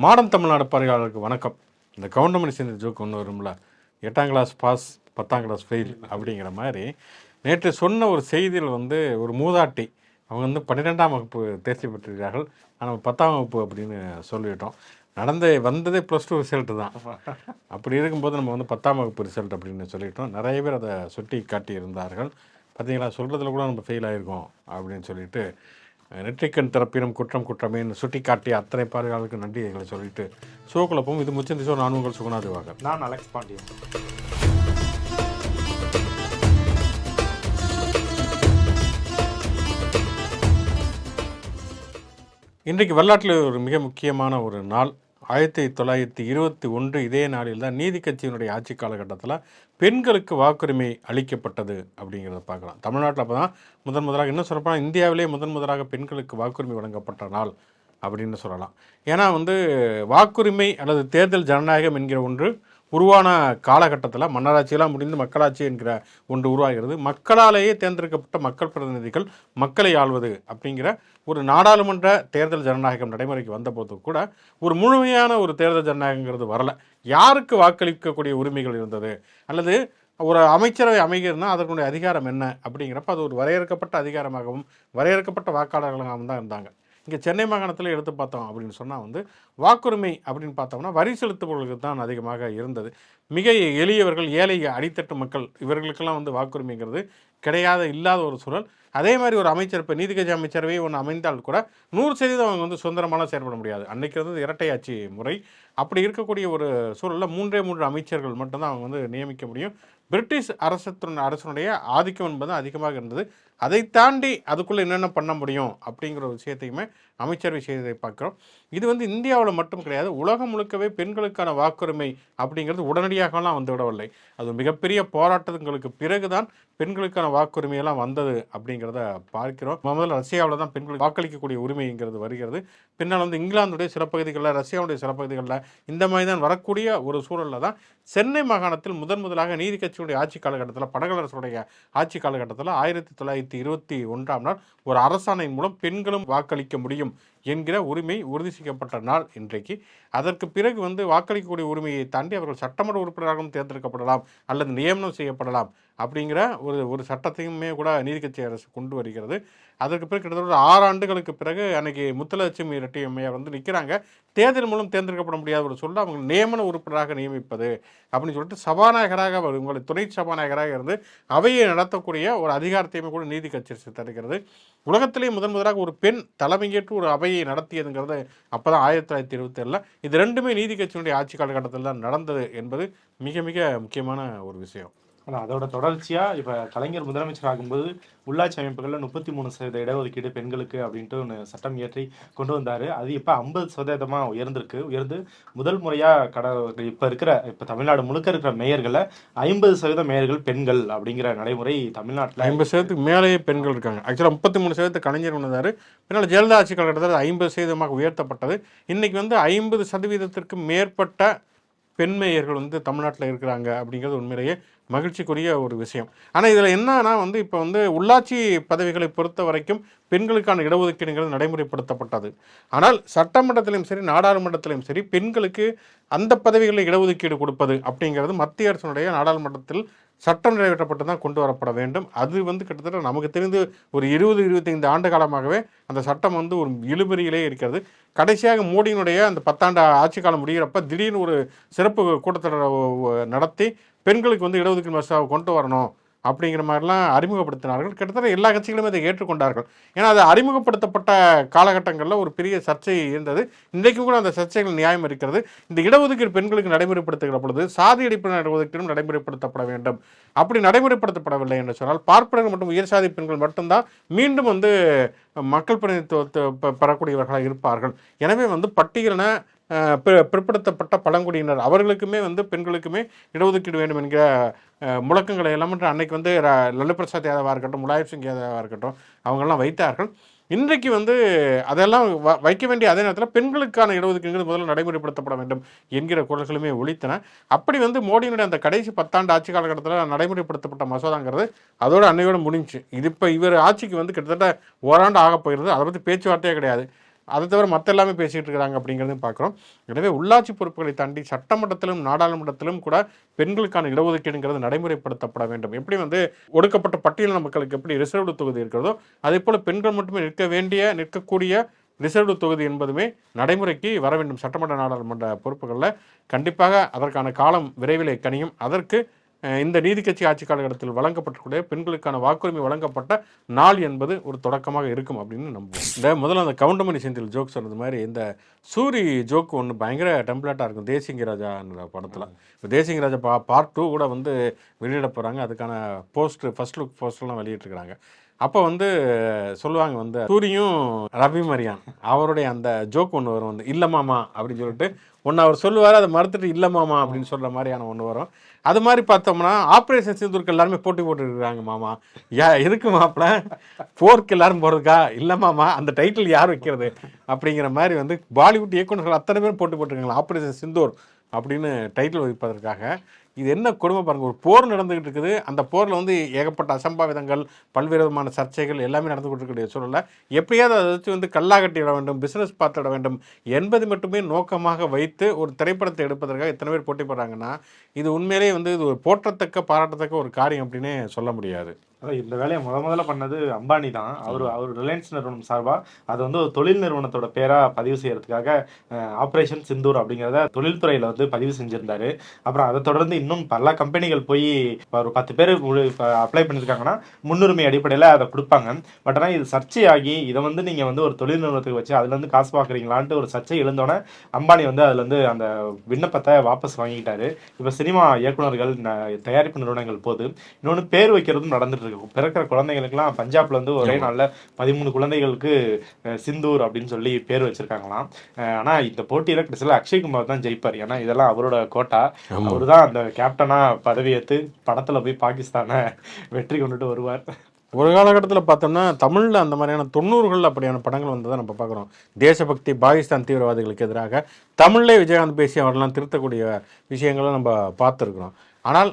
Modern Tamil Nadu பார்வையாளருக்கு வணக்கம். இந்த கவுண்டமணி சேர்ந்த ஜோக் ஒன்று வரும்ல, 8ஆம் கிளாஸ் பாஸ் 10ஆம் கிளாஸ் ஃபெயில் அப்படிங்கிற மாதிரி நேற்று சொன்ன ஒரு செய்தியில் ஒரு மூதாட்டி அவங்க 12ஆம் வகுப்பு தேர்ச்சி பெற்றிருக்கிறார்கள், ஆனால் 10ஆம் வகுப்பு அப்படின்னு சொல்லிவிட்டோம். வந்ததே +2 ரிசல்ட்டு தான். அப்படி இருக்கும்போது நம்ம 10ஆம் வகுப்பு ரிசல்ட் அப்படின்னு சொல்லிட்டோம். நிறைய பேர் அதை சுட்டி காட்டி இருந்தார்கள். பார்த்தீங்களா, சொல்கிறதுல கூட நம்ம ஃபெயில் ஆகிருக்கோம் அப்படின்னு சொல்லிட்டு நெற்றிக்கண் திறப்பினும் குற்றம் குற்றமேன்னு சுட்டி காட்டிய அத்தனை பார்வையாளருக்கு நன்றிகளை சொல்லிட்டு ஷோக்குள்ள போகும். இது முச்சந்திசோ, நான் உங்கள் சுகுணாதிவாகர். நான் அலெக்ஸ் பாண்டியன். இன்றைக்கு வரலாற்றில் ஒரு மிக முக்கியமான ஒரு நாள். 1921 இதே நாளில் தான் நீதி கட்சியினுடைய ஆட்சி காலகட்டத்தில் பெண்களுக்கு வாக்குரிமை அளிக்கப்பட்டது அப்படிங்கிறத பார்க்கலாம். தமிழ்நாட்டில் அப்போ தான் முதலாக இன்னும் சொல்லப்போனால் இந்தியாவிலே முதலாக பெண்களுக்கு வாக்குரிமை வழங்கப்பட்ட நாள் அப்படின்னு சொல்லலாம். ஏன்னா வாக்குரிமை அல்லது தேர்தல் ஜனநாயகம் என்கிற ஒன்று உருவான காலகட்டத்தில் மன்னராட்சியெல்லாம் முடிந்து மக்களாட்சி என்கிற ஒன்று உருவாகிறது. மக்களாலேயே தேர்ந்தெடுக்கப்பட்ட மக்கள் பிரதிநிதிகள் மக்களை ஆள்வது அப்படிங்கிற ஒரு நாடாளுமன்ற தேர்தல் ஜனநாயகம் நடைமுறைக்கு வந்தபோது கூட ஒரு முழுமையான ஒரு தேர்தல் ஜனநாயகங்கிறது வரலை. யாருக்கு வாக்களிக்கக்கூடிய உரிமைகள் இருந்தது, அல்லது ஒரு அமைச்சரவை அமைகிறதுனா அதற்குடைய அதிகாரம் என்ன அப்படிங்கிறப்ப அது ஒரு வரையறுக்கப்பட்ட அதிகாரமாகவும் வரையறுக்கப்பட்ட வாக்காளர்களாகவும் தான் இருந்தாங்க. இங்கே சென்னை மாகாணத்தில் எடுத்து பார்த்தோம் அப்படின்னு சொன்னால் வாக்குரிமை அப்படின்னு பார்த்தோம்னா வரி செலுத்துபவர்களுக்கு தான் அதிகமாக இருந்தது. மிக எளியவர்கள், ஏழை அடித்தட்டு மக்கள், இவர்களுக்கெல்லாம் வாக்குரிமைங்கிறது இல்லாத ஒரு சூழல். அதே மாதிரி ஒரு அமைச்சர், இப்போ நீதிக்கட்சி அமைச்சரவை ஒன்று அமைந்தால் கூட 100% அவங்க சுதந்திரமாக செயல்பட முடியாது. அன்றைக்கு இரட்டை ஆட்சி முறை. அப்படி இருக்கக்கூடிய ஒரு சூழலில் 3 அமைச்சர்கள் மட்டும்தான் அவங்க நியமிக்க முடியும். பிரிட்டிஷ் அரசனுடைய ஆதிக்கம் என்பது அதிகமாக இருந்தது. அதை தாண்டி அதுக்குள்ளே என்னென்ன பண்ண முடியும் அப்படிங்கிற ஒரு விஷயத்தையுமே அமைச்சரவை செய்ததை பார்க்குறோம். இது இந்தியாவில் மட்டும் கிடையாது, உலகம் முழுக்கவே பெண்களுக்கான வாக்குரிமை அப்படிங்கிறது உடனடியாகலாம் விடவில்லை. அது மிகப்பெரிய போராட்டங்களுக்கு பிறகுதான் பெண்களுக்கான வாக்குரிமையெல்லாம் வந்தது அப்படிங்கிறத பார்க்கிறோம். முதல்ல ரஷ்யாவில் தான் பெண்களுக்கு வாக்களிக்கக்கூடிய உரிமைங்கிறது வருகிறது. பின்னால் இங்கிலாந்துடைய சில பகுதிகளில், ரஷ்யாவுடைய சில பகுதிகளில் இந்த மாதிரி தான் வரக்கூடிய ஒரு சூழலில் தான் சென்னை மாகாணத்தில் முதலாக நீதி கட்சியுடைய ஆட்சி காலகட்டத்தில், படகளரசுடைய ஆட்சி காலகட்டத்தில் 1921ஆம் நாள் ஒரு அரசாணையின் மூலம் பெண்களும் வாக்களிக்க முடியும் என்கிற உரிமை உறுதி செய்யப்பட்ட நாள் இன்றைக்கு. அதற்கு பிறகு வாக்களிக்கக்கூடிய உரிமையை தாண்டி அவர்கள் சட்டமன்ற உறுப்பினராகவும் தேர்ந்தெடுக்கப்படலாம் அல்லது நியமனம் செய்யப்படலாம் அப்படிங்கிற ஒரு சட்டத்தையுமே கூட நீதிக்கட்சி அரசு கொண்டு வருகிறது. அதற்கு பிறகு கிட்டத்தட்ட 6 ஆண்டுகளுக்கு பிறகு அன்னைக்கு முத்துலட்சுமி ரெட்டி அம்மையார் நிற்கிறாங்க. தேர்தல் மூலம் தேர்ந்தெடுக்கப்பட முடியாத ஒரு சொல்ல அவங்க நியமன உறுப்பினராக நியமிப்பது அப்படின்னு சொல்லிட்டு சபாநாயகராக உங்களை துணை சபாநாயகராக இருந்து அவையை நடத்தக்கூடிய ஒரு அதிகாரத்தையுமே கூட நீதி கட்சி தருகிறது. உலகத்திலேயே முதலாக ஒரு பெண் தலைமையேற்று ஒரு அவையை நடத்தியதுங்கிறது அப்போ தான் 1927. இது ரெண்டுமே நீதி கட்சியினுடைய ஆட்சி காலகட்டத்தில் தான் நடந்தது என்பது மிக மிக முக்கியமான ஒரு விஷயம். ஆனால் அதோட தொடர்ச்சியாக இப்போ கலைஞர் முதலமைச்சர் ஆகும்போது உள்ளாட்சி அமைப்புகளில் 33% இடஒதுக்கீடு பெண்களுக்கு அப்படின்ட்டு ஒன்று சட்டம் இயற்றி கொண்டு வந்தார். அது இப்போ 50% உயர்ந்து முதல் முறையாக இப்போ தமிழ்நாடு முழுக்க இருக்கிற மேயர்களில் 50% மேயர்கள் பெண்கள் அப்படிங்கிற நடைமுறை தமிழ்நாட்டில் 50%க்கு மேலேயே பெண்கள் இருக்காங்க. ஆக்சுவலாக 33% கலைஞர் கொண்டு வந்தார். பின்னால் ஜெயலலிதா ஆட்சி காலகட்டத்தில் 50% உயர்த்தப்பட்டது. இன்றைக்கி 50%க்கு மேற்பட்ட பெண் மேயர்கள் தமிழ்நாட்டில் இருக்கிறாங்க அப்படிங்கிறது உண்மையிலேயே மகிழ்ச்சிக்குரிய ஒரு விஷயம். ஆனால் இதில் என்னன்னா இப்போ உள்ளாட்சி பதவிகளை பொறுத்த வரைக்கும் பெண்களுக்கான இடஒதுக்கீடுகள் நடைமுறைப்படுத்தப்பட்டது. ஆனால் சட்டமன்றத்திலையும் சரி நாடாளுமன்றத்திலையும் சரி பெண்களுக்கு அந்த பதவிகளில் இடஒதுக்கீடு கொடுப்பது அப்படிங்கிறது மத்திய அரசினுடைய நாடாளுமன்றத்தில் சட்டம் நிறைவேற்றப்பட்டு தான் கொண்டு வரப்பட வேண்டும். அது கிட்டத்தட்ட நமக்கு தெரிந்து ஒரு 20-25 ஆண்டு காலமாகவே அந்த சட்டம் ஒரு இழுபறியிலே இருக்கிறது. கடைசியாக மோடியினுடைய அந்த 10 ஆண்டு ஆட்சி காலம் முடிகிறப்ப திடீர்னு ஒரு சிறப்பு கூட்டத்தொடர் நடத்தி பெண்களுக்கு இடஒதுக்கீடு மசோதாவை கொண்டு வரணும் அப்படிங்கிற மாதிரிலாம் அறிமுகப்படுத்தினார்கள். கிட்டத்தட்ட எல்லா கட்சிகளுமே அதை ஏற்றுக்கொண்டார்கள். ஏன்னா அது அறிமுகப்படுத்தப்பட்ட காலகட்டங்களில் ஒரு பெரிய சர்ச்சை இருந்தது. இன்றைக்கும் கூட அந்த சர்ச்சைகள் நியாயம் இருக்கிறது. இந்த இடஒதுக்கீடு பெண்களுக்கு நடைமுறைப்படுத்துகிற பொழுது சாதி அடிப்படையிலான இடஒதுக்கீடும் நடைமுறைப்படுத்தப்பட வேண்டும். அப்படி நடைமுறைப்படுத்தப்படவில்லை என்று சொன்னால் பார்ப்பனர்கள் மற்றும் உயர்சாதி பெண்கள் மட்டும்தான் மீண்டும் மக்கள் பிரதிநிதித்துவத்தை பெறக்கூடியவர்களாக இருப்பார்கள். எனவே பட்டியலின பிற்படுத்தப்பட்ட பழங்குடியினர் அவர்களுக்குமே பெண்களுக்குமே இடஒதுக்கீடு வேண்டும் என்கிற முழக்கங்களை எல்லாம் அன்னைக்கு லல்லு பிரசாத் யாதவாக இருக்கட்டும், முலாயம் சிங் யாதவாக இருக்கட்டும், அவங்கெல்லாம் வைத்தார்கள். இன்றைக்கு அதெல்லாம் வைக்க வேண்டிய அதே நேரத்தில் பெண்களுக்கான இடஒதுக்கீடு முதல்ல நடைமுறைப்படுத்தப்பட வேண்டும் என்கிற குரல்களுமே ஒழித்தன. அப்படி மோடியினுடைய அந்த கடைசி 10 ஆண்டு ஆட்சி காலகட்டத்தில் நடைமுறைப்படுத்தப்பட்ட மசோதாங்கிறது அதோட அன்னையோடு முடிஞ்சு. இது இப்போ இவர் ஆட்சிக்கு கிட்டத்தட்ட ஓராண்டு ஆக போகிறது. அதை பற்றி பேச்சுவார்த்தையே கிடையாது. அதை தவிர மற்ற எல்லாமே பேசிகிட்டு இருக்கிறாங்க அப்படிங்கிறதையும் பார்க்குறோம். எனவே உள்ளாட்சி பொறுப்புகளை தாண்டி சட்டமன்றத்திலும் நாடாளுமன்றத்திலும் கூட பெண்களுக்கான இடஒதுக்கீடுங்கிறது நடைமுறைப்படுத்தப்பட வேண்டும். எப்படி வந்து ஒடுக்கப்பட்ட பட்டியலின மக்களுக்கு எப்படி ரிசர்வ்டு தொகுதி இருக்கிறதோ அதே போல் பெண்கள் மட்டுமே நிற்கக்கூடிய ரிசர்வ்டு தொகுதி என்பதுமே நடைமுறைக்கு வர வேண்டும். சட்டமன்ற நாடாளுமன்ற பொறுப்புகளில் கண்டிப்பாக அதற்கான காலம் விரைவில் கனியும். அதற்கு இந்த நீதி கட்சி ஆட்சி காலகட்டத்தில் வழங்கப்பட்டக்கூடிய பெண்களுக்கான வாக்குரிமை வழங்கப்பட்ட நாள் என்பது ஒரு தொடக்கமாக இருக்கும் அப்படின்னு நம்புவோம். இந்த முதல்ல அந்த கவுண்டமணி செந்தில் ஜோக் சொன்னது மாதிரி இந்த சூரி ஜோக் ஒன்று பயங்கர டெம்ப்ளேட்டாக இருக்கும் தேசிங்க ராஜான்ற படத்தில். இப்போ தேசிங்க ராஜா பார்ட் 2 கூட வந்து வெளியிட போகிறாங்க. அதுக்கான ஃபர்ஸ்ட் லுக் போஸ்டர்லாம் வெளியிட்டிருக்கிறாங்க. அப்போ வந்து சொல்லுவாங்க வந்து சூரியும் ரவி மரியான் அவருடைய அந்த ஜோக் ஒன்று வரும் வந்து இல்லை மாமா அப்படின்னு சொல்லிட்டு ஒன்று அவர் சொல்லுவார், அதை மறுத்துட்டு இல்லை மாமா அப்படின்னு சொல்கிற மாதிரியான ஒன்று வரும். அது மாதிரி பார்த்தோம்னா ஆப்ரேஷன் சிந்தூருக்கு எல்லாருமே போட்டி போட்டுருக்காங்க மாமா. எதுக்கு மாப்பிள்ள போருக்கு எல்லாரும் போகிறதுக்கா? இல்லை மாமா அந்த டைட்டில் யார் வைக்கிறது அப்படிங்கிற மாதிரி வந்து பாலிவுட் இயக்குநர்கள் அத்தனை பேர் போட்டி போட்டிருக்காங்களா ஆப்ரேஷன் சிந்தூர் அப்படின்னு டைட்டில் வைப்பதற்காக. இது என்ன கொடுமை பாருங்கள், ஒரு போர் நடந்துகிட்டு இருக்குது. அந்த போரில் வந்து ஏகப்பட்ட அசம்பாவிதங்கள் பல்வேறு விதமான சர்ச்சைகள் எல்லாமே நடந்துகிட்டு இருக்கக்கூடிய சூழலில் எப்படியாவது அதை வச்சு வந்து கல்லாகட்டிட வேண்டும், பிஸ்னஸ் பார்த்துட வேண்டும் என்பது மட்டுமே நோக்கமாக வைத்து ஒரு திரைப்படத்தை எடுப்பதற்காக எத்தனை பேர் போட்டி போடுறாங்கன்னா இது உண்மையிலேயே வந்து இது ஒரு போற்றத்தக்க பாராட்டத்தக்க ஒரு காரியம் அப்படின்னே சொல்ல முடியாது. இந்த வேலையை முதல்ல பண்ணது அம்பானி தான். அவர் ரிலையன்ஸ் நிறுவனம் சார்பாக அதை வந்து ஒரு தொழில் நிறுவனத்தோட பேராக பதிவு செய்யறதுக்காக ஆப்ரேஷன் சிந்தூர் அப்படிங்கிறத தொழில்துறையில் வந்து பதிவு செஞ்சுருந்தாரு. அப்புறம் அதை தொடர்ந்து இன்னும் பல கம்பெனிகள் போய் ஒரு 10 பேர் அப்ளை பண்ணியிருக்காங்கன்னா முன்னுரிமை அடிப்படையில் அதை கொடுப்பாங்க. பட் ஆனால் இது சர்ச்சையாகி இதை வந்து நீங்கள் வந்து ஒரு தொழில் நிறுவனத்துக்கு வச்சு அதுலேருந்து காசு பார்க்குறீங்களான்ட்டு ஒரு சர்ச்சை எழுந்தோன்னே அம்பானி வந்து அதுலேருந்து அந்த விண்ணப்பத்தை வாபஸ் வாங்கிட்டாரு. இப்போ சினிமா இயக்குநர்கள் தயாரிப்பு நிறுவனங்கள் போது இன்னொன்று பேர் வைக்கிறதும் நடந்துட்டு இருக்கு. பிறக்கிற குழந்தைகளுக்குலாம் பஞ்சாப்ல வந்து ஒரே நாள்ல 13 குழந்தைகளுக்கு சிந்தூர் அப்படின்னு சொல்லி பேர் வச்சிருக்காங்களாம். ஆனா இந்த போட்டியில கடைசியில் அக்ஷய்குமார் தான் ஜெயிப்பார். ஏன்னா இதெல்லாம் அவரோட கோட்டா. அவரு தான் அந்த கேப்டனா பதவியேற்று படத்துல போய் பாகிஸ்தானை வெற்றி கொண்டுட்டு வருவார். ஒரு காலகட்டத்தில் பார்த்தோம்னா தமிழில் அந்த மாதிரியான 90கள் அப்படியான படங்கள் வந்ததை நம்ம பார்க்குறோம். தேசபக்தி பாகிஸ்தான் தீவிரவாதிகளுக்கு எதிராக தமிழ்லே விஜயகாந்த் பேசி அவரெல்லாம் திருத்தக்கூடிய விஷயங்களை நம்ம பார்த்துருக்குறோம். ஆனால்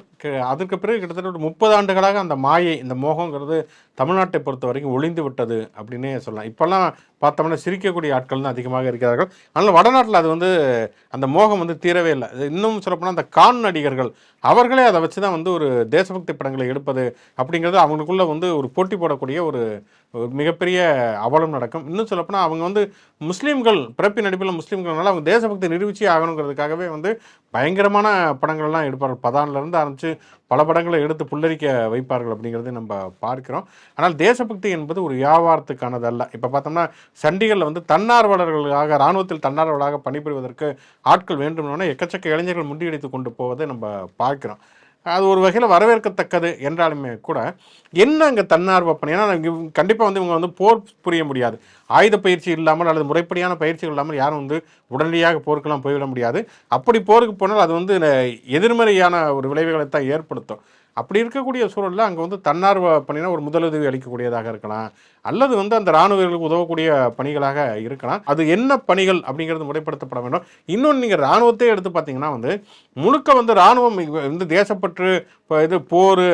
அதற்கு பிறகு கிட்டத்தட்ட ஒரு 30 ஆண்டுகளாக அந்த மாயை இந்த மோகங்கிறது தமிழ்நாட்டை பொறுத்த வரைக்கும் ஒளிந்து விட்டது அப்படின்னே சொல்லலாம். இப்போல்லாம் பார்த்தோம்னா சிரிக்கக்கூடிய ஆட்கள் தான் அதிகமாக இருக்கிறார்கள். ஆனால் வடநாட்டில் அது வந்து அந்த மோகம் வந்து தீரவே இல்லை. இன்னும் சொல்லப்போனால் அந்த கான் நடிகர்கள் அவர்களே அதை வச்சு தான் வந்து ஒரு தேசபக்தி படங்களை எடுப்பது அப்படிங்கிறது அவங்களுக்குள்ள வந்து ஒரு போட்டி போடக்கூடிய ஒரு மிகப்பெரிய அவலம் நடக்கும். இன்னும் சொல்லப்போனால் அவங்க வந்து முஸ்லீம்கள் பிறப்பின் அடிப்பில் முஸ்லீம்கள்னால அவங்க தேசபக்தி நிரூபிச்சே ஆகணுங்கிறதுக்காகவே வந்து பயங்கரமான படங்கள்லாம் எடுப்பார்கள். பதான்லேருந்து ஆரம்பித்து பல படங்களை எடுத்து புல்லரிக்க வைப்பார்கள் அப்படிங்கிறத நம்ம பார்க்கிறோம். ஆனால் தேசபக்தி என்பது ஒரு வியாபாரத்துக்கானது அல்ல. இப்போ பார்த்தோம்னா சண்டிகரில் வந்து தன்னார்வலர்களுக்காக இராணுவத்தில் தன்னார்வலராக பணிபுரிவதற்கு ஆட்கள் வேண்டும்னா எக்கச்சக்க இளைஞர்கள் முண்டியடித்து கொண்டு போவதை நம்ம பார்க்கிறோம். அது ஒரு வகையில் வரவேற்கத்தக்கது என்றாலுமே கூட என்ன அங்கே தன்னார்வ பணி? ஏன்னா கண்டிப்பாக வந்து இவங்க வந்து போர் புரிய முடியாது. ஆயுத பயிற்சி இல்லாமல் அல்லது முறைப்படியான பயிற்சிகள் இல்லாமல் யாரும் வந்து உடனடியாக போருக்கெல்லாம் போய்விட முடியாது. அப்படி போருக்கு போனால் அது வந்து எதிர்மறையான ஒரு விளைவுகளை தான் ஏற்படுத்தும். அப்படி இருக்கக்கூடிய சூழலில் அங்கே வந்து தன்னார்வ பணினா ஒரு முதலுதவி அளிக்கக்கூடியதாக இருக்கலாம், அல்லது வந்து அந்த இராணுவ வீரர்களுக்கு உதவக்கூடிய பணிகளாக இருக்கலாம். அது என்ன பணிகள் அப்படிங்கிறது முறைப்படுத்தப்பட வேண்டும். இன்னொன்று நீங்கள் இராணுவத்தை எடுத்து பார்த்தீங்கன்னா வந்து முழுக்க வந்து இராணுவம் வந்து தேசப்பற்று இது போர்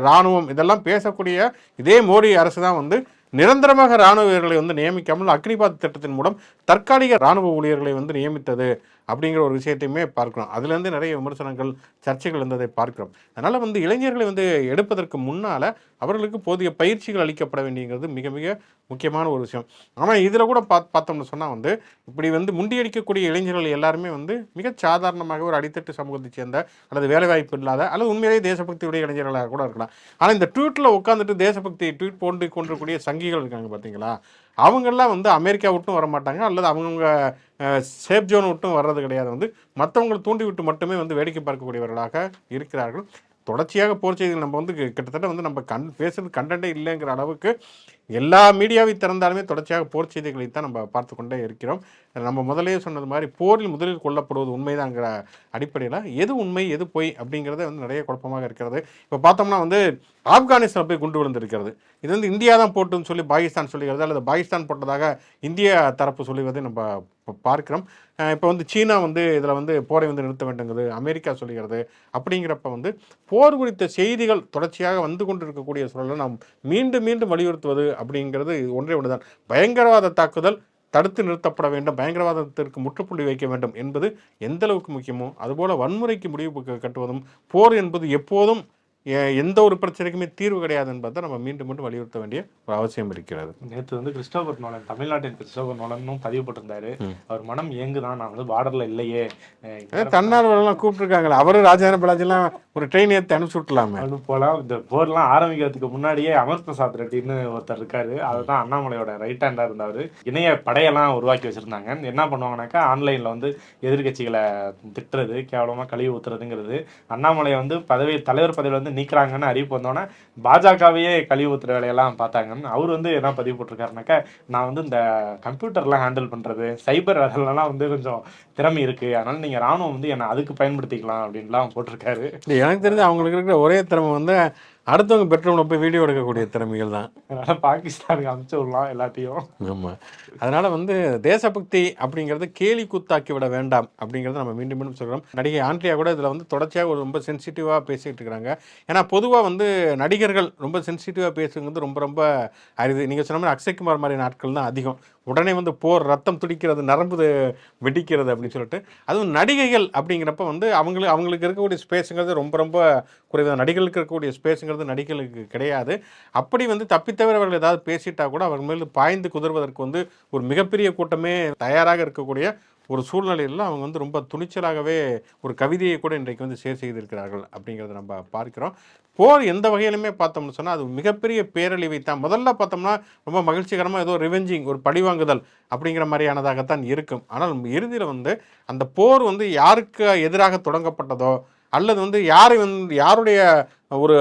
இராணுவம் இதெல்லாம் பேசக்கூடிய இதே மோடி அரசு தான் வந்து நிரந்தரமாக இராணுவ வீரர்களை வந்து நியமிக்காமல் அக்னிபாத் திட்டத்தின் மூலம் தற்காலிக இராணுவ ஊழியர்களை வந்து நியமித்தது அப்படிங்கிற ஒரு விஷயத்தையுமே பார்க்கிறோம். அதுலேருந்து நிறைய விமர்சனங்கள் சர்ச்சைகள் இருந்ததை பார்க்கிறோம். அதனால் வந்து இளைஞர்களை வந்து எடுப்பதற்கு முன்னால் அவர்களுக்கு போதிய பயிற்சிகள் அளிக்கப்பட வேண்டியது மிக மிக முக்கியமான ஒரு விஷயம். ஆனால் இதில் கூட பார்த்தோம்னு சொன்னால் வந்து இப்படி வந்து முண்டியடிக்கக்கூடிய இளைஞர்கள் எல்லாருமே வந்து மிக சாதாரணமாக ஒரு அடித்தட்டு சமூகத்தை சேர்ந்த அல்லது வேலைவாய்ப்பு இல்லாத அல்லது உண்மையிலேயே தேசபக்தியுடைய இளைஞர்களாக கூட இருக்கலாம். ஆனால் இந்த ட்வீட்டில் உட்காந்துட்டு தேசபக்தி ட்வீட் போட்டு கொண்டிருக்கக்கூடிய சங்கிகள் இருக்காங்க பார்த்தீங்களா, அவங்கெல்லாம் வந்து அமெரிக்கா விட்டும் வர மாட்டாங்க அல்லது அவங்க சேஃப் ஜோன் விட்டும் வர்றது கிடையாது. வந்து மற்றவங்களை தூண்டி விட்டு மட்டுமே வந்து வேடிக்கை பார்க்கக்கூடியவர்களாக இருக்கிறார்கள். தொடர்ச்சியாக போர் செய்திகள் நம்ம வந்து கிட்டத்தட்ட வந்து நம்ம பேசுறது கண்டென்ட்டே இல்லைங்கிற அளவுக்கு எல்லா மீடியாவை திறந்தாலுமே தொடர்ச்சியாக போர் செய்திகளை தான் நம்ம பார்த்து கொண்டே இருக்கிறோம். நம்ம முதலே சொன்னது மாதிரி போரில் முதலில் கொல்லப்படுவது உண்மைதாங்கிற அடிப்படையில் எது உண்மை எது பொய் அப்படிங்கிறத வந்து நிறைய குழப்பமாக இருக்கிறது. இப்போ பார்த்தோம்னா வந்து ஆப்கானிஸ்தான் போய் குண்டு விழுந்திருக்கிறது. இது வந்து இந்தியா தான் போட்டுன்னு சொல்லி பாகிஸ்தான் சொல்லுகிறது அல்லது பாகிஸ்தான் போட்டதாக இந்திய தரப்பு சொல்லுவதை நம்ம பார்க்கிறோம். இப்போ வந்து சீனா வந்து இதில் வந்து போரை வந்து நிறுத்த வேண்டுங்கிறது அமெரிக்கா சொல்லுகிறது. அப்படிங்கிறப்ப வந்து போர் குறித்த செய்திகள் தொடர்ச்சியாக வந்து கொண்டு இருக்கக்கூடிய சூழலை நாம் மீண்டும் மீண்டும் வலியுறுத்துவது அப்படிங்கிறது ஒன்றே ஒன்று தான். பயங்கரவாத தாக்குதல் தடுத்து நிறுத்தப்பட வேண்டும், பயங்கரவாதத்திற்கு முற்றுப்புள்ளி வைக்க வேண்டும் என்பது எந்த அளவுக்கு முக்கியமோ அதுபோல் வன்முறைக்கு முடிவு கட்டுவதும், போர் என்பது எப்போதும் எந்த ஒரு பிரச்சனைக்குமே தீர்வு கிடையாது என்பதை நம்ம மீண்டும் மீண்டும் வலியுறுத்த வேண்டிய ஒரு அவசியம் இருக்கிறது. நேற்று வந்து கிறிஸ்டோபர் நோலன், தமிழ்நாட்டின் கிறிஸ்டோபர் நோலனும் பதிவு போட்டிருந்தாரு. அவர் மனம் ஏங்குதான், நான் வந்து பார்டர்ல இல்லையே, தன்னார்வலாம் கூப்பிட்டுருக்காங்களே, அவரும் ராஜேந்திர பாலாஜிலாம் ஒரு ட்ரெயின் ஏற்றி அனுப்பிச்சு விட்டலாமே. அனுப்பலாம். இந்த போர்லாம் ஆரம்பிக்கிறதுக்கு முன்னாடியே அமர் பிரசாத் ரெட்டின்னு ஒருத்தர் இருக்காரு, அதுதான் அண்ணாமலையோட ரைட் ஹேண்டா இருந்தவர். இணைய படையெல்லாம் உருவாக்கி வச்சிருந்தாங்க. என்ன பண்ணுவாங்கன்னாக்கா, ஆன்லைன்ல வந்து எதிர்கட்சிகளை திட்டுறது, கேவலமா கழுவி ஊத்துறதுங்கிறது. அண்ணாமலை வந்து தலைவர் பதவியில் வந்து நீக்கிறாங்கன்னு அறிவிப்பு வந்தோன்னே பாஜகவையே கழிவு ஊத்துற வேலையெல்லாம் பார்த்தாங்க. அவர் வந்து என்ன பதிவு போட்டிருக்காருனாக்கா, நான் வந்து இந்த கம்ப்யூட்டர்லாம் ஹேண்டில் பண்றது, சைபர் அதெல்லாம் வந்து கொஞ்சம் திறமை இருக்கு, அதனால நீங்க ராணுவம் வந்து என்ன அதுக்கு பயன்படுத்திக்கலாம் அப்படின்லாம் போட்டிருக்காரு. எனக்கு தெரிஞ்சு அவங்களுக்கு இருக்கிற ஒரே திறமை வந்து அடுத்தவங்க பெட்ரூமில் போய் வீடியோ எடுக்கக்கூடிய திறமைகள் தான். அதனால் பாகிஸ்தானுக்கு அனுப்பிச்சு விடலாம் எல்லாத்தையும். ஆமாம், அதனால் வந்து தேசபக்தி அப்படிங்கிறத கேலி கூத்தாக்கி விட வேண்டாம் அப்படிங்கிறத நம்ம மீண்டும் மீண்டும் சொல்கிறோம். நடிகை ஆண்ட்ரியா கூட இதில் வந்து தொடர்ச்சியாக ரொம்ப சென்சிட்டிவாக பேசிகிட்டு இருக்கிறாங்க. ஏன்னா பொதுவாக வந்து நடிகர்கள் ரொம்ப சென்சிட்டிவாக பேசுகிறது ரொம்ப ரொம்ப அரிது. நீங்கள் சொன்ன மாதிரி அக்ஷய்குமார் மாதிரி நாட்கள் தான் அதிகம். உடனே வந்து போர், ரத்தம் துடிக்கிறது, நரம்பு வெடிக்கிறது அப்படின்னு சொல்லிட்டு. அதுவும் நடிகைகள் அப்படிங்கிறப்ப வந்து அவங்களுக்கு இருக்கக்கூடிய ஸ்பேஸுங்கிறது ரொம்ப ரொம்ப குறைவு. நடிகளுக்கு இருக்கக்கூடிய ஸ்பேஸுங்கிறது நடிகளுக்கு கிடையாது. அப்படி வந்து தப்பித்தவர்கள் ஏதாவது பேசிட்டா கூட அவங்க மேலே பாய்ந்து குதிர்வதற்கு வந்து ஒரு மிகப்பெரிய கூட்டமே தயாராக இருக்கக்கூடிய ஒரு சூழ்நிலையில் அவங்க வந்து ரொம்ப துணிச்சலாகவே ஒரு கவிதையை கூட இன்றைக்கு வந்து செய்திருக்கிறார்கள் அப்படிங்கிறத நம்ம பார்க்கிறோம். போர் எந்த வகையிலுமே பார்த்தோம்னு சொன்னால் அது மிகப்பெரிய பேரழிவை தான். முதல்ல பார்த்தோம்னா ரொம்ப மகிழ்ச்சிகரமாக ஏதோ ரிவெஞ்சிங், ஒரு பழிவாங்குதல் அப்படிங்கிற மாதிரியானதாகத்தான் இருக்கும். ஆனால் இறுதியில் வந்து அந்த போர் வந்து யாருக்கு எதிராக தொடங்கப்பட்டதோ அல்லது வந்து யாருடைய ஒரு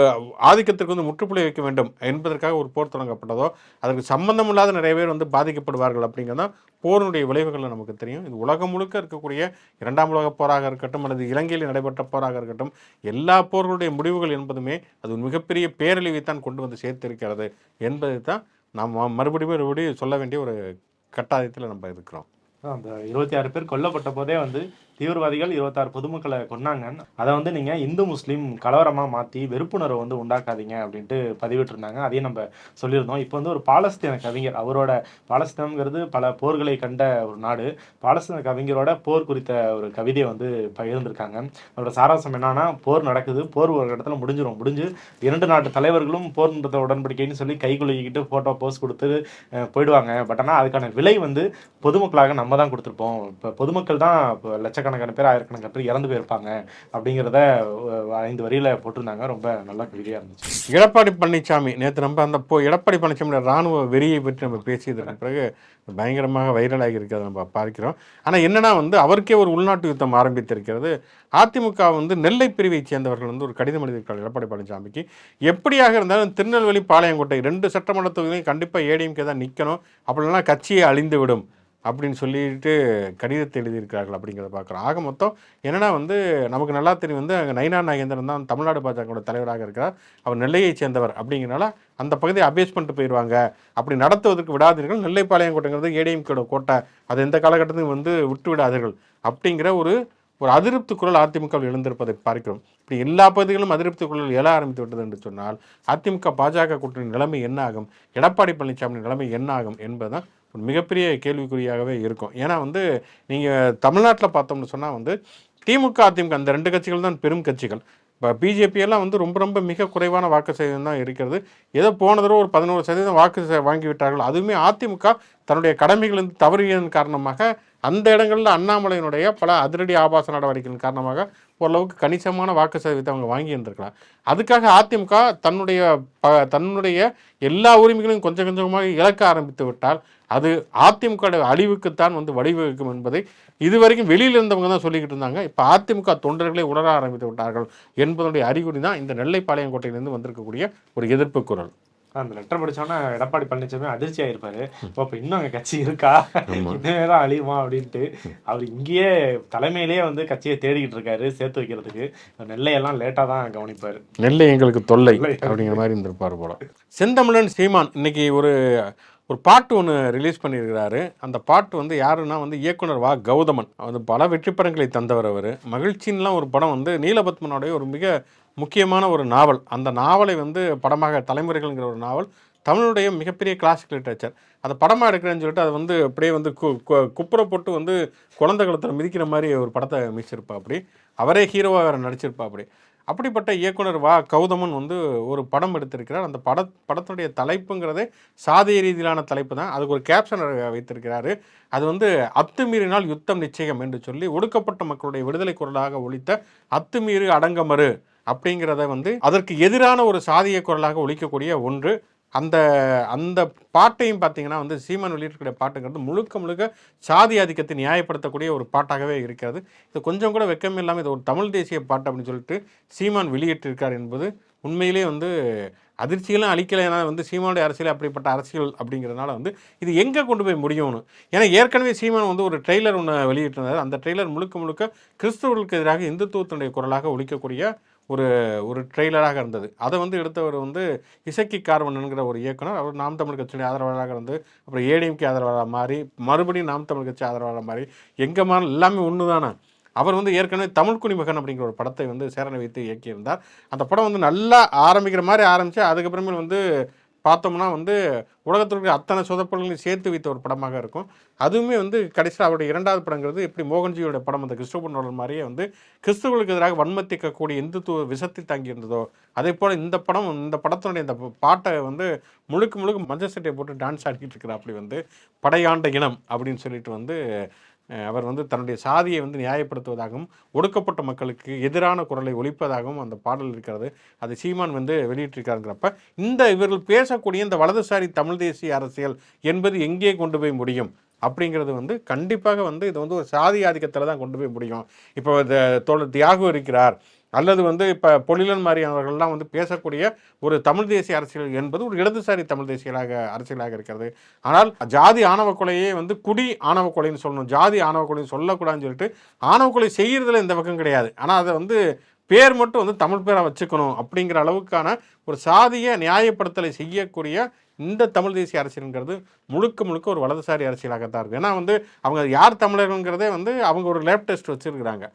ஆதிக்கத்திற்கு வந்து முற்றுப்புள்ளி வைக்க வேண்டும் என்பதற்காக ஒரு போர் தொடங்கப்பட்டதோ அதற்கு சம்பந்தம் இல்லாத நிறைய பேர் வந்து பாதிக்கப்படுவார்கள் அப்படிங்கிறதான் போருடைய விளைவுகள் நமக்கு தெரியும். இது உலகம் முழுக்க இருக்கக்கூடிய 2ஆம் உலகப் போராக இருக்கட்டும் அல்லது இலங்கையில் நடைபெற்ற போராக இருக்கட்டும், எல்லா போர்களுடைய முடிவுகள் என்பதுமே அது மிகப்பெரிய பேரழிவைத்தான் கொண்டு வந்து சேர்த்திருக்கிறது என்பதை தான் நாம் மறுபடியும் சொல்ல வேண்டிய ஒரு கட்டாயத்தில் நம்ம இருக்கிறோம். அந்த 26 பேர் கொல்லப்பட்ட போதே வந்து தீவிரவாதிகள் 26 பொதுமக்களை கொன்னாங்க. அதை வந்து நீங்க இந்து முஸ்லீம் கலவரமா மாத்தி வெறுப்புணர்வை வந்து உண்டாக்காதீங்க அப்படின்ட்டு பதிவிட்டிருந்தாங்க. அதையும் நம்ம சொல்லியிருந்தோம். இப்போ வந்து ஒரு பாலஸ்தீன கவிஞர், அவரோட பாலஸ்தீனம்ங்கிறது பல போர்களை கண்ட ஒரு நாடு, பாலஸ்தீன கவிஞரோட போர் குறித்த ஒரு கவிதையை வந்து பகிர்ந்திருக்காங்க. அவரோட சாராம்சம் என்னன்னா, போர் நடக்குது, போர் ஒரு இடத்துல முடிஞ்சு 2 நாட்டு தலைவர்களும் போர் நிறுத்த உடன்படிக்கைன்னு சொல்லி கை குலுக்கிட்டு போட்டோ போஸ்ட் கொடுத்து போயிடுவாங்க. பட் ஆனால் அதுக்கான விலை வந்து பொதுமக்களாக நம்ம தான் கொடுத்துருப்போம். இப்போ பொதுமக்கள் தான் லட்சக்கணக்கான பேர், ஆயிரக்கணக்கான பேர் இறந்து போயிருப்பாங்க அப்படிங்கிறத 5 வரியில போட்டிருந்தாங்க. ரொம்ப நல்ல கவிதையா இருந்துச்சு. எடப்பாடி பழனிசாமி நேற்று நம்ம அந்த எடப்பாடி பழனிசாமியோட ராணுவ வெறியை பற்றி நம்ம பேசியதற்கு பிறகு பயங்கரமாக வைரலாகி இருக்கிறத நம்ம பார்க்கிறோம். ஆனால் என்னன்னா வந்து அவருக்கே ஒரு உள்நாட்டு யுத்தம் ஆரம்பித்திருக்கிறது. அதிமுக வந்து நெல்லை பிரிவை சேர்ந்தவர்கள் வந்து ஒரு கடிதம் எழுதியிருக்காங்க எடப்பாடி பழனிசாமிக்கு. எப்படியாக இருந்தாலும் திருநெல்வேலி, பாளையங்கோட்டை 2 சட்டமன்ற தொகுதியிலையும் கண்டிப்பாக ஏடிஎம்கே தான் நிற்கணும், அப்படின்னா கட்சியை அழிந்து விடும் அப்படின்னு சொல்லிட்டு கடிதத்தை எழுதியிருக்கிறார்கள் அப்படிங்கிறத பார்க்குறோம். ஆக மொத்தம் என்னென்னா வந்து நமக்கு நல்லா தெரியும் வந்து அங்கே நயினார் நாகேந்திரன் தான் தமிழ்நாடு பாஜகவோட தலைவராக இருக்கிறார். அவர் நெல்லையை சேர்ந்தவர் அப்படிங்கிறனால அந்த பகுதியை அபேஸ் பண்ணிட்டு போயிடுவாங்க, அப்படி நடத்துவதற்கு விடாதீர்கள், நெல்லை பாளையங்கோட்டைங்கிறது ஏடிஎம்கேட கோட்டை, அது எந்த காலகட்டத்திலும் வந்து விட்டு விடாதீர்கள் அப்படிங்கிற ஒரு அதிருப்தி குரல் அதிமுக எழுந்திருப்பதை பார்க்கிறோம். இப்படி எல்லா பகுதிகளும் அதிருப்தி குரல் எழ ஆரம்பித்து விட்டது என்று சொன்னால் அதிமுக பாஜக கூட்டணி நிலைமை என்ன ஆகும், எடப்பாடி பழனிசாமி நிலைமை என்ன ஆகும் என்பதுதான் ஒரு மிகப்பெரிய கேள்விக்குறியாகவே இருக்கும். ஏன்னா வந்து நீங்கள் தமிழ்நாட்டில் பார்த்தோம்னு சொன்னால் வந்து திமுக, அதிமுக அந்த 2 கட்சிகள் தான் பெரும் கட்சிகள். இப்போ பிஜேபியெல்லாம் வந்து ரொம்ப ரொம்ப மிக குறைவான வாக்கு சதவீதம் தான் இருக்கிறது. ஏதோ போன தடவை ஒரு 11% வாக்கு வாங்கிவிட்டார்கள். அதுவுமே அதிமுக தன்னுடைய கடமைகளிலிருந்து தவறியதன் காரணமாக அந்த இடங்களில் அண்ணாமலையினுடைய பல அதிரடி ஆபாச நடவடிக்கையின் காரணமாக ஓரளவுக்கு கணிசமான வாக்கு சதவீதத்தை அவங்க வாங்கி இருந்திருக்கலாம். அதுக்காக அதிமுக தன்னுடைய எல்லா உரிமைகளையும் கொஞ்சம் கொஞ்சமாக இழக்க ஆரம்பித்து விட்டால் அது அதிமுக அழிவுக்குத்தான் வந்து வழிவகுக்கும் என்பதை இதுவரைக்கும் வெளியில் இருந்தவங்க தான் சொல்லிக்கிட்டு இருந்தாங்க. இப்போ அதிமுக தொண்டர்களே உணர ஆரம்பித்து விட்டார்கள் என்பதனுடைய அறிகுறி தான் இந்த நெல்லை பாளையங்கோட்டையிலிருந்து வந்திருக்கக்கூடிய ஒரு எதிர்ப்பு குரல். அந்த லெட்டர் படிச்சோன்னா எடப்பாடி பழனிசாமி அதிர்ச்சி ஆயிருப்பாரு. இப்போ இன்னும் அங்கே கட்சி இருக்கா, இன்னும் அழியுமா அப்படின்ட்டு அவர் இங்கேயே தலைமையிலேயே வந்து கட்சியை தேடிக்கிட்டு இருக்காரு சேர்த்து வைக்கிறதுக்கு. நெல்லையெல்லாம் லேட்டாக தான் கவனிப்பாரு. நெல்லை எங்களுக்கு தொல்லை அப்படிங்கிற மாதிரி இருந்திருப்பாரு போல. செந்தமிழன் சீமான் இன்னைக்கு ஒரு பாட்டு ஒன்று ரிலீஸ் பண்ணியிருக்கிறாரு. அந்த பாட்டு வந்து யாருன்னா வந்து இயக்குனர் வா கௌதமன். வந்து பல வெற்றி படங்களை தந்தவர். அவர் மகிழ்ச்சின்லாம் ஒரு படம் வந்து நீலபத்மனுடைய ஒரு மிக முக்கியமான ஒரு நாவல். அந்த நாவலை வந்து படமாக தலைமுறைகள்ங்கிற ஒரு நாவல் தமிழுடைய மிகப்பெரிய கிளாசிக் லிட்ரேச்சர். அதை படமாக எடுக்கிறேன்னு சொல்லிட்டு அதை வந்து அப்படியே வந்து குப்புரை போட்டு வந்து குழந்தை காலத்தில் மிதிக்கிற மாதிரி ஒரு படத்தை மிதிச்சிருப்பா அப்படி, அவரே ஹீரோவாக வேறு நடிச்சிருப்பா அப்படி. அப்படிப்பட்ட இயக்குனர் கௌதமன் வந்து ஒரு படம் எடுத்திருக்கிறார். அந்த படத்துடைய தலைப்புங்கிறதே சாதிய ரீதியிலான தலைப்பு தான். அதுக்கு ஒரு கேப்ஷன் வைத்திருக்கிறாரு. அது வந்து அத்துமீறினால் யுத்தம் நிச்சயம் என்று சொல்லி ஒடுக்கப்பட்ட மக்களுடைய விடுதலை குரலாக ஒலித்த அத்துமீறு அடங்கமறு அப்படிங்கிறத வந்து அதற்கு எதிரான ஒரு சாதிய குரலாக ஒலிக்கக்கூடிய ஒன்று. அந்த அந்த பாட்டையும் பார்த்தீங்கன்னா வந்து சீமான் வெளியிடக்கூடிய பாட்டுங்கிறது முழுக்க சாதி ஆதிக்கத்தை நியாயப்படுத்தக்கூடிய ஒரு பாட்டாகவே இருக்கிறது. இது கொஞ்சம் கூட வெக்கம் இல்லாமல் இது ஒரு தமிழ் தேசிய பாட்டு அப்படின்னு சொல்லிட்டு சீமான் வெளியிட்டிருக்கார் என்பது உண்மையிலே வந்து அதிர்ச்சியெல்லாம் அளிக்கலை. ஏன்னா வந்து சீமானுடைய அரசியல் அப்படிப்பட்ட அரசியல் அப்படிங்கிறதுனால வந்து இது எங்கே கொண்டு போய் முடியும்னு. ஏன்னா ஏற்கனவே சீமான் வந்து ஒரு ட்ரெய்லர் ஒன்று வெளியிட்டிருந்தார். அந்த ட்ரெய்லர் முழுக்க கிறிஸ்தவர்களுக்கு எதிராக இந்துத்துவத்தினுடைய குரலாக ஒலிக்கக்கூடிய ஒரு ட்ரெய்லராக இருந்தது. அதை வந்து எடுத்தவர் வந்து இசக்கி கார்வன்ங்கிற ஒரு இயக்குனர். அவர் நாம் தமிழ் கட்சியுடைய ஆதரவாளராக இருந்து அப்புறம் ஏடிஎம்கே ஆதரவாளராக மாறி மறுபடியும் நாம் தமிழ் கட்சி ஆதரவாளராக மாறி எங்கே மாறி எல்லாமே ஒன்று தானே. அவர் வந்து ஏற்கனவே தமிழ் குடிமகன் அப்படிங்கிற ஒரு படத்தை வந்து சேரனை வைத்து இயக்கியிருந்தார். அந்த படம் வந்து நல்லா ஆரம்பிக்கிற மாதிரி ஆரம்பித்து அதுக்கப்புறமே வந்து பார்த்தோம்னா வந்து உலகத்திற்கு அத்தனை சொதப்பல்களையும் சேர்த்து வைத்த ஒரு படமாக இருக்கும். அதுவுமே வந்து கடைசியில் அவருடைய இரண்டாவது படங்கிறது எப்படி மோகன்ஜியோட படம் அந்த கிறிஸ்டோபர் நோலன் மாதிரியே வந்து கிறிஸ்துவர்களுக்கு எதிராக வன்மத்திக்கக்கூடிய இந்துத்துவ விசத்தை தாங்கி இருந்ததோ அதே போல் இந்த படத்தினுடைய இந்த பாட்டை வந்து முழுக்க மஞ்சள் சட்டையை போட்டு டான்ஸ் ஆடிக்கிட்டு இருக்கிற அப்படி வந்து படையாண்ட இனம் அப்படின்னு சொல்லிட்டு வந்து அவர் வந்து தன்னுடைய சாதியை வந்து நியாயப்படுத்துவதாகவும் ஒடுக்கப்பட்ட மக்களுக்கு எதிரான குரலை ஒலிப்பதாகவும் அந்த பாடல் இருக்கிறது. அது சீமான் வந்து வெளியிட்டிருக்காருங்கிறப்ப இவர்கள் பேசக்கூடிய இந்த வலதுசாரி தமிழ் தேசிய அரசியல் என்பது எங்கே கொண்டு போய் முடியும் அப்படிங்கிறது வந்து கண்டிப்பாக வந்து இது வந்து ஒரு சாதி ஆதிக்கத்தில் தான் கொண்டு போய் முடியும். இப்போ தோழர் தியாகு இருக்கிறார் அல்லது வந்து இப்போ பொலிலன் மாதிரியானவர்கள்லாம் வந்து பேசக்கூடிய ஒரு தமிழ் தேசிய அரசியல் என்பது ஒரு இடதுசாரி தமிழ் தேசிய அரசியலாக இருக்கிறது. ஆனால் ஜாதி ஆணவ கொலையே வந்து குடி ஆணவ கொலைன்னு சொல்லணும், ஜாதி ஆணவ கொலைன்னு சொல்லக்கூடாதுன்னு சொல்லிட்டு ஆணவ கொலை செய்கிறதுல இந்த பக்கம் கிடையாது. ஆனால் அதை வந்து பேர் மட்டும் வந்து தமிழ் பேராக வச்சுக்கணும் அப்படிங்கிற அளவுக்கான ஒரு சாதிய நியாயப்படுத்தலை செய்யக்கூடிய இந்த தமிழ் தேசிய அரசியல்ங்கிறது முழுக்க ஒரு வலதுசாரி அரசியலாகத்தான் இருக்குது. ஏன்னா வந்து அவங்க யார் தமிழர்கள்ங்கிறதே வந்து அவங்க ஒரு லேப் டெஸ்ட் வச்சுருக்கிறாங்க.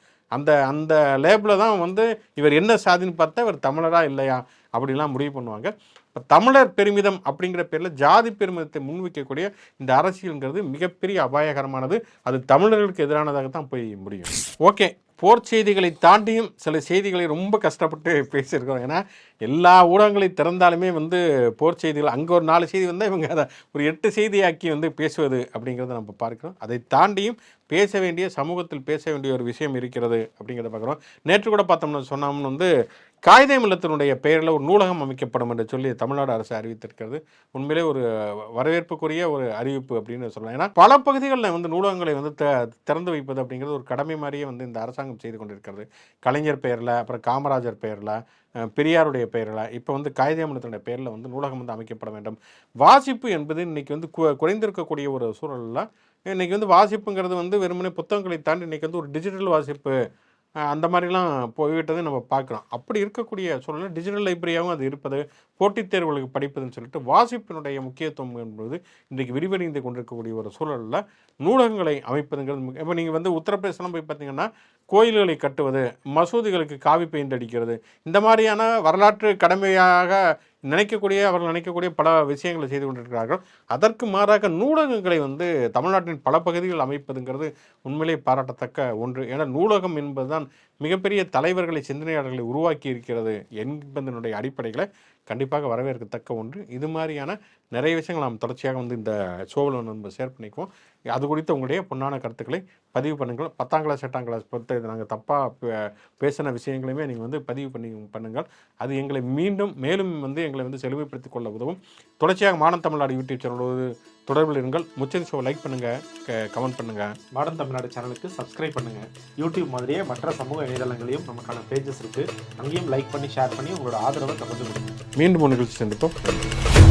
அந்த லேபில் தான் வந்து இவர் என்ன சாதின்னு பார்த்தா இவர் தமிழரா இல்லையா அப்படிலாம் முடிவு பண்ணுவாங்க. இப்போ தமிழர் பெருமிதம் அப்படிங்கிற பேரில் ஜாதி பெருமிதத்தை முன்வைக்கக்கூடிய இந்த அரசியல்ங்கிறது மிகப்பெரிய அபாயகரமானது. அது தமிழர்களுக்கு எதிரானதாக தான் போய் முடியும். ஓகே, போர் செய்திகளை தாண்டியும் சில செய்திகளை ரொம்ப கஷ்டப்பட்டு பேசியிருக்கிறோம். ஏன்னா எல்லா ஊடகங்களையும் திறந்தாலுமே வந்து போர் செய்திகள் அங்கே ஒரு 4 செய்தி வந்தால் இவங்க அதை ஒரு 8 செய்தியாக்கி வந்து பேசுவது அப்படிங்கிறத நம்ம பார்க்குறோம். அதை தாண்டியும் பேச வேண்டிய சமூகத்தில் பேச வேண்டிய ஒரு விஷயம் இருக்கிறது அப்படிங்கிறத பார்க்குறோம். நேற்று கூட சொன்னோம்னு வந்து காயிதே மில்லத்தினுடைய பெயரில் ஒரு நூலகம் அமைக்கப்படும் என்று சொல்லி தமிழ்நாடு அரசு அறிவித்திருக்கிறது. உண்மையிலே ஒரு வரவேற்புக்குரிய ஒரு அறிவிப்பு அப்படின்னு சொல்லலாம். ஏன்னா பல பகுதிகளில் வந்து நூலகங்களை வந்து திறந்து வைப்பது அப்படிங்கிறது ஒரு கடமை மாதிரியே வந்து இந்த அரசாங்கம் செய்து கொண்டிருக்கிறது. கலைஞர் பெயரில், அப்புறம் காமராஜர் பெயரில், பெரியாருடைய பெயரில், இப்போ வந்து காயிதே மில்லத்தினுடைய பெயரில் வந்து நூலகம் வந்து அமைக்கப்பட வேண்டும். வாசிப்பு என்பது இன்றைக்கி வந்து குறைந்திருக்கக்கூடிய ஒரு சூழலில் இன்றைக்கி வந்து வாசிப்புங்கிறது வந்து வெறுமனே புத்தகங்களை தாண்டி இன்றைக்கி வந்து ஒரு டிஜிட்டல் வாசிப்பு அந்த மாதிரிலாம் போய்விட்டதை நம்ம பார்க்குறோம். அப்படி இருக்கக்கூடிய சூழலில் டிஜிட்டல் லைப்ரரியாகவும் அது இருப்பது, போட்டித் தேர்வுகளுக்கு படிப்பதுன்னு சொல்லிட்டு வாசிப்பினுடைய முக்கியத்துவம் என்பது இன்றைக்கு விரிவடைந்து கொண்டிருக்கக்கூடிய ஒரு சூழலில் நூலகங்களை அமைப்பதுங்கிறது. இப்போ நீங்கள் வந்து உத்தரப்பிரதேசம் போய் பார்த்தீங்கன்னா கோயில்களை கட்டுவது, மசூதிகளுக்கு காவி பெயிண்ட் அடிக்கிறது, இந்த மாதிரியான வரலாற்று கடமையாக அவர்கள் நினைக்கக்கூடிய பல விஷயங்களை செய்து கொண்டிருக்கிறார்கள். அதற்கு மாறாக நூலகங்களை வந்து தமிழ்நாட்டின் பல பகுதிகள் அமைப்பதுங்கிறது உண்மையிலே பாராட்டத்தக்க ஒன்று. ஏன்னா நூலகம் என்பதுதான் மிகப்பெரிய தலைவர்களை, சிந்தனையாளர்களை உருவாக்கி இருக்கிறது என்பதனுடைய அடிப்படைகளை கண்டிப்பாக வரவேற்கத்தக்க ஒன்று. இது மாதிரியான நிறைய விஷயங்கள் நாம் தொடர்ச்சியாக வந்து இந்த ஷோவில் நம்ம ஷேர் பண்ணிக்குவோம். அது குறித்து உங்களுடைய பொன்னான கருத்துக்களை பதிவு பண்ணுங்கள். 10ஆம் கிளாஸ் 8ஆம் கிளாஸ் பொறுத்த இது நாங்கள் தப்பாக பேசின விஷயங்களையுமே நீங்கள் வந்து பதிவு பண்ணுங்கள். அது எங்களை மேலும் வந்து எங்களை வந்து செழுமைப்படுத்திக் கொள்ள உதவும். தொடர்ச்சியாக மாடர்ன் தமிழ்நாடு யூடியூப் சேனலோடு தொடர்பில் இருங்கள். முச்சரி ஷோ லைக் பண்ணுங்கள், கமெண்ட் பண்ணுங்கள். மாடர்ன் தமிழ்நாடு சேனலுக்கு சப்ஸ்கிரைப் பண்ணுங்கள். யூடியூப் மாதிரியே மற்ற சமூக இணையதளங்களையும் நமக்கான பேஜஸ் இருக்குது, அங்கேயும் லைக் பண்ணி ஷேர் பண்ணி உங்களோட ஆதரவை தொடர்ந்து கொடுங்க. மீண்டும் ஒரு நிகழ்ச்சி சந்திப்போம்.